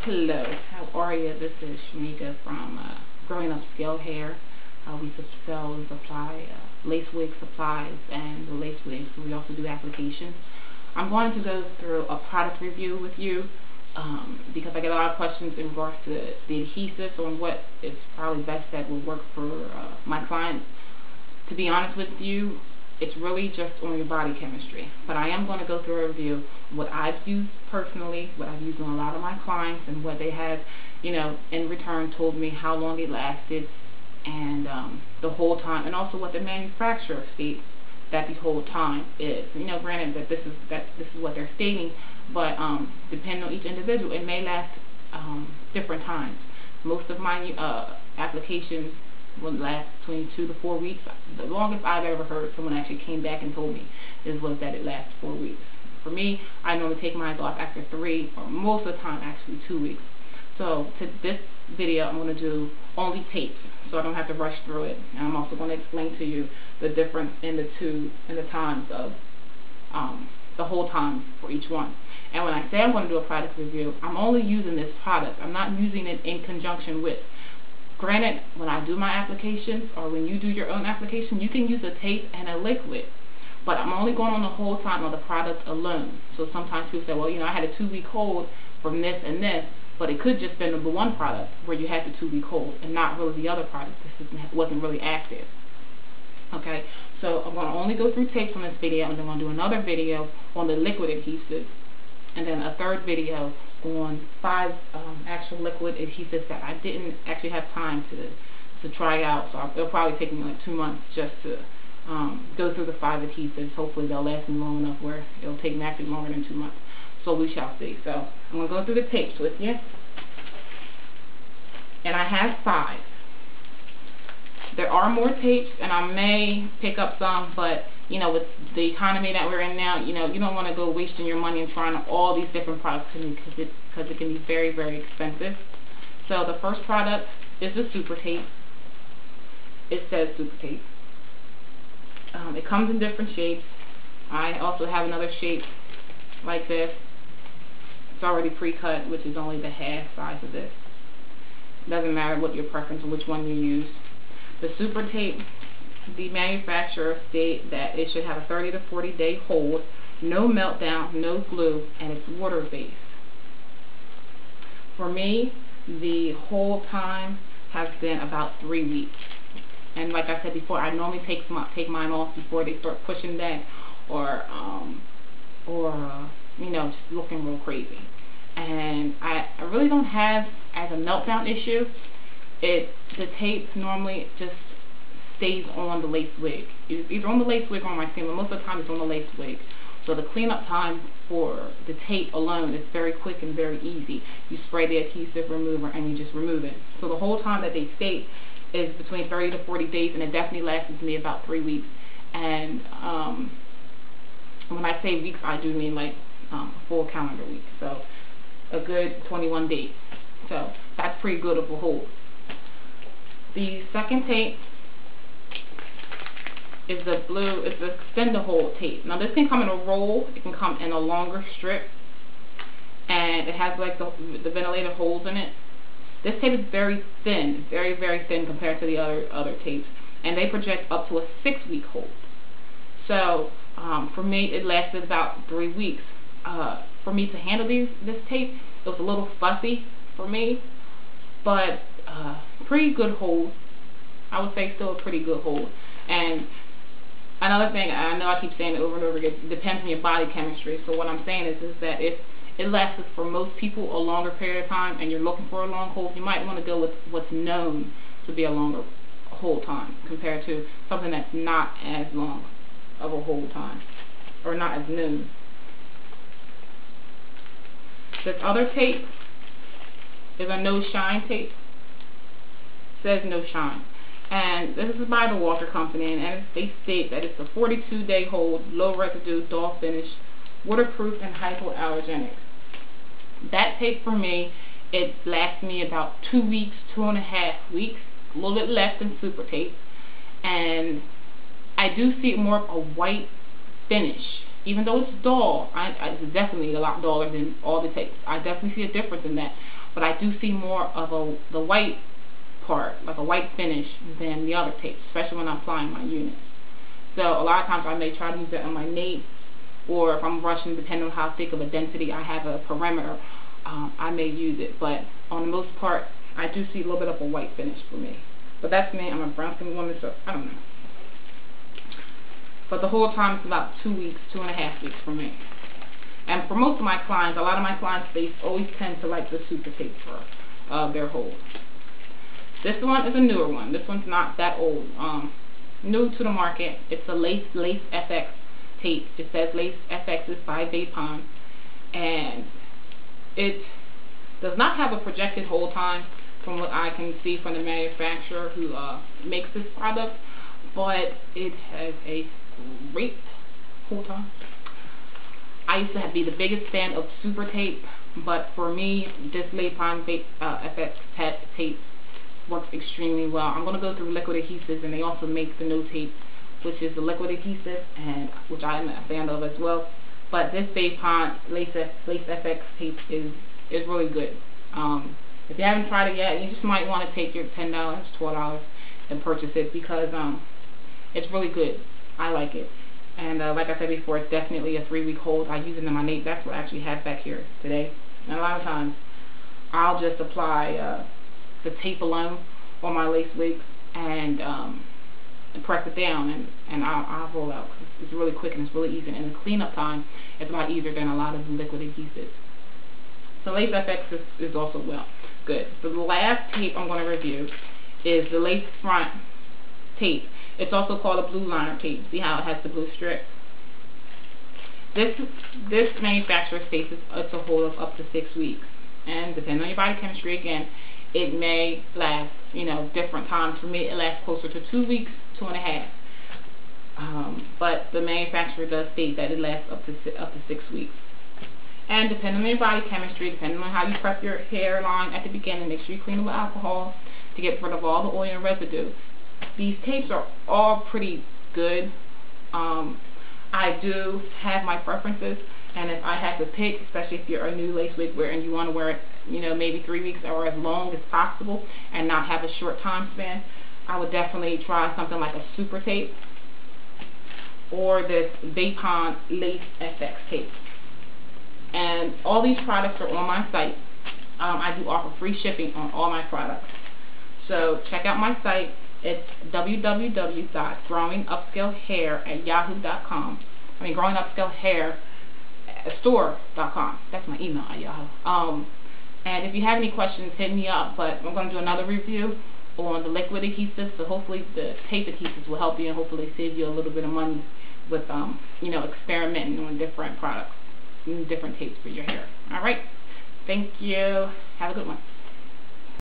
Hello, how are you? This is Shamika from Growing Up Scale Hair. We sell and supply lace wig supplies and the lace wigs. We also do applications. I'm going to go through a product review with you because I get a lot of questions in regards to the adhesives on what is probably best that will work for my clients. To be honest with you, it's really just on your body chemistry. But I am going to go through a review what I've used personally, what I've used on a lot of my clients, and what they have, in return told me how long it lasted, and the whole time, and also what the manufacturer states that the whole time is. Granted that this is what they're stating, but depending on each individual, it may last different times. Most of my applications will last between 2 to 4 weeks. The longest I've ever heard someone actually came back and told me was that it lasts 4 weeks. For me, I normally take mine off after 3, or most of the time actually 2 weeks. So to this video, I'm going to do only tapes, so I don't have to rush through it. And I'm also going to explain to you the difference in the times of the whole time for each one. And when I say I'm going to do a product review, I'm only using this product. I'm not using it in conjunction with. Granted, when I do my applications, or when you do your own application, you can use a tape and a liquid. But I'm only going on the whole time on the product alone. So sometimes people say, well, I had a 2-week hold from this and this, but it could just been the one product where you had the 2-week hold and not really the other product. This wasn't really active. Okay, so I'm going to only go through tapes on this video, and then I'm going to do another video on the liquid adhesive, and then a third video on 5 actual liquid adhesives that I didn't actually have time to try out. So it'll probably take me like 2 months just to go through the 5 adhesives. Hopefully they'll last me long enough where it'll take me actually longer than 2 months. So we shall see. So I'm going to go through the tapes with you. And I have 5. There are more tapes, and I may pick up some, but with the economy that we're in now, you don't want to go wasting your money and trying all these different products because it can be very, very expensive. So the first product is the super tape. It says super tape. It comes in different shapes. I also have another shape like this. It's already pre-cut, which is only the half size of this. Doesn't matter what your preference or which one you use. The super tape, the manufacturer state that it should have a 30 to 40 day hold, no meltdown, no glue, and it's water based. For me, the hold time has been about 3 weeks. And like I said before, I normally take mine off before they start pushing back or just looking real crazy. And I really don't have as a meltdown issue. The tape normally just stays on the lace wig. It's either on the lace wig or on my skin, but most of the time it's on the lace wig. So the cleanup time for the tape alone is very quick and very easy. You spray the adhesive remover and you just remove it. So the whole time that they state is between 30 to 40 days, and it definitely lasts me about 3 weeks. And when I say weeks, I do mean like a full calendar week. So a good 21 days. So that's pretty good of a hold. The second tape is the blue. It's the extend the hold tape. Now this can come in a roll. It can come in a longer strip, and it has like the ventilated holes in it. This tape is very thin, very, very thin compared to the other tapes, and they project up to a 6-week hold. So for me, it lasted about 3 weeks. For me to handle this tape, it was a little fussy for me, but pretty good hold. I would say still a pretty good hold. And another thing, I know I keep saying it over and over again, it depends on your body chemistry. So what I'm saying is that if it lasts for most people a longer period of time and you're looking for a long hold, you might want to go with what's known to be a longer hold time compared to something that's not as long of a hold time or not as known. This other tape is a no shine tape. It says no shine. And this is by the Walker Company, and they state that it's a 42-day hold, low residue, dull finish, waterproof, and hypoallergenic. That tape for me, it lasts me about 2 weeks, 2.5 weeks, a little bit less than super tape. And I do see more of a white finish even though it's dull, it's definitely a lot duller than all the tapes. I definitely see a difference in that, but I do see more of the white part, like a white finish, than the other tapes, especially when I'm applying my units. So a lot of times I may try to use it on my nape, or if I'm brushing, depending on how thick of a density I have a perimeter, I may use it. But on the most part, I do see a little bit of a white finish for me. But that's me. I'm a brown skin woman, so I don't know. But the whole time it's about 2 weeks, 2.5 weeks for me. And for most of my clients, a lot of my clients, they always tend to like the super tape for their hold. This one is a newer one. This one's not that old. New to the market. It's a Lace FX tape. It says Lace FX is by Vapon, and it does not have a projected hold time from what I can see from the manufacturer who makes this product, but it has a great hold time. I used to be the biggest fan of super tape, but for me, this Vapon FX tape works extremely well. I'm going to go through liquid adhesives, and they also make the no tape, which is the liquid adhesive, and which I'm a fan of as well. But this Vapon Lace FX tape is really good. If you haven't tried it yet, you just might want to take your $10, $12 and purchase it, because it's really good. I like it. And like I said before, it's definitely a 3-week hold. I use it in my nape. That's what I actually have back here today. And a lot of times, I'll just apply the tape alone on my lace wigs and press it down, and I'll roll out. It's really quick and it's really easy, and the cleanup time is a lot easier than a lot of liquid adhesives. So Lace FX is also good. So the last tape I'm going to review is the Lace Front tape. It's also called a blue liner tape. See how it has the blue strip? This manufacturer states it's a hold of up to 6 weeks, and depending on your body chemistry, again, it may last, different times. For me, it lasts closer to 2 weeks, 2.5. But the manufacturer does state that it lasts up to 6 weeks. And depending on your body chemistry, depending on how you prep your hairline at the beginning, make sure you clean it with alcohol to get rid of all the oil and residue. These tapes are all pretty good. I do have my preferences, and if I have to pick, especially if you're a new lace wig wearer and you want to wear it, maybe 3 weeks or as long as possible and not have a short time span, I would definitely try something like a super tape or this Vapon Lace FX tape. And all these products are on my site. I do offer free shipping on all my products. So check out my site. It's www.growingupscalehair@yahoo.com. growingupscalehair.store.com. That's my email at Yahoo. And if you have any questions, hit me up. But I'm going to do another review on the liquid adhesives. So hopefully the tape adhesives will help you and hopefully save you a little bit of money with experimenting on different products and different tapes for your hair. All right. Thank you. Have a good one.